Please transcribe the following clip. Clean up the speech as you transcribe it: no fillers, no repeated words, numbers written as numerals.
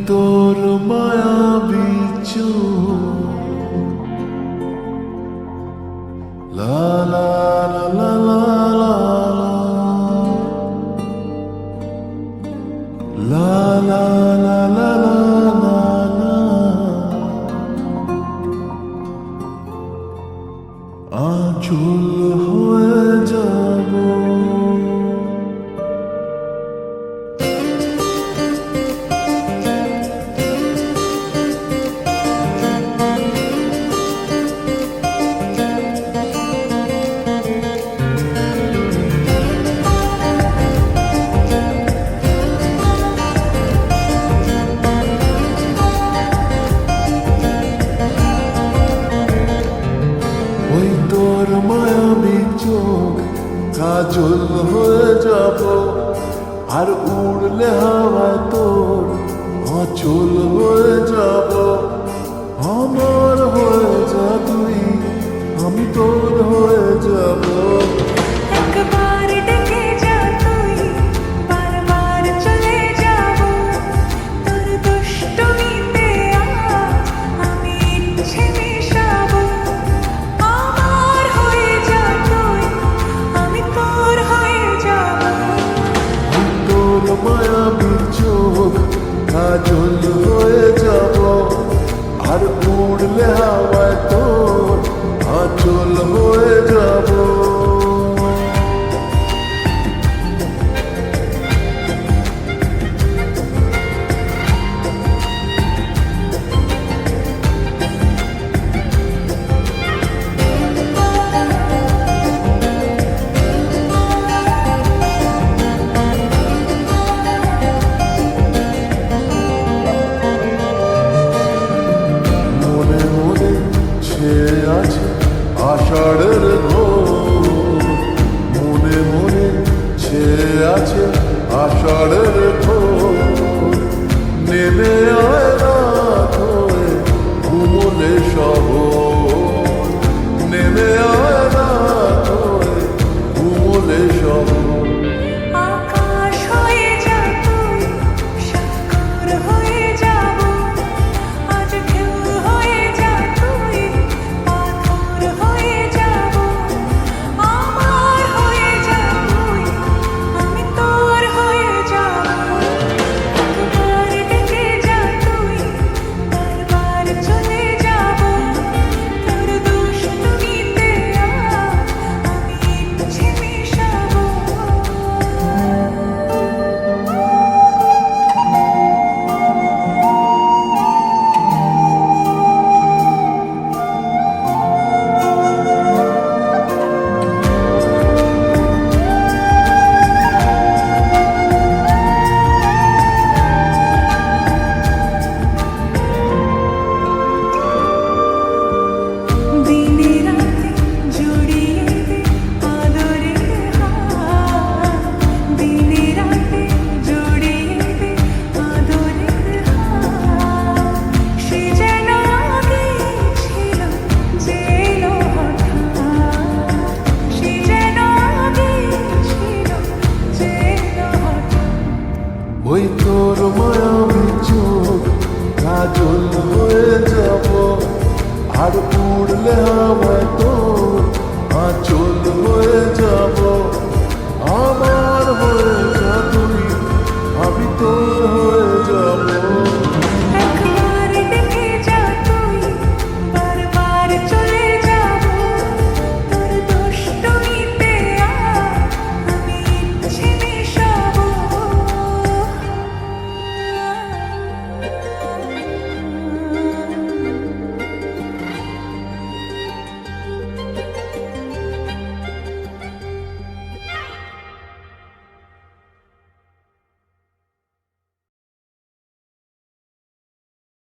তোর মায়াবী চোখ লা লা লা লা লা লা লা লা লা লা আঁচল হয়ে যাব ওই তোর মায়াবী চোখ কাজল হয়ে যাব আর উড়লে হাওয়ায় তোর আঁচল হয়ে যাব আমার হয়ে যা তুই আমি তোর হয়ে যাব একবার ডেকে যা তুই বারবার চলে যাব তোর দুষ্টুমিতে আমি ইচ্ছে মিশাবো আমার হয়ে যা তুই আমি তোর হয়ে যাব তোর মায়াবী চোখ কাজল হয়ে যাব আর উড়লে হাওয়ায় তোর আঁচল হয়ে যাব মনে মনে ছেয়ে আছে আষাঢ়ের ঘোর মনে মনে ছেয়ে আছে আষাঢ়ের ঘোর নেমে আয় রাত হয়ে ঘুমলে শহর নেমে আয় রাত হয়ে ঘুমলে শহর আকাশ হয়ে যা তুই সাগর হয়ে যাব আজ ঢেউ হয়ে যা তুই পাথর হয়ে যাব আমার হয়ে যা তুই আমি তোর হয়ে যাব একবার ডেকে যা তুই বারবার চলে যাব তোর দুষ্টুমিতে আমি ইচ্ছে মিশাবো দিনে রাতে জড়িয়ে দে আদরের হাত দিনে রাতে জড়িয়ে দে আদরের হাত সে যেন আগে ছিল যে এলো হঠাৎ সে যেন আগে ছিল যে এলো হঠাৎ ওই তোর মায়াবী চোখ কাজল হয়ে যাব আর উড়লে হাওয়ায় তোর আঁচল হয়ে যাব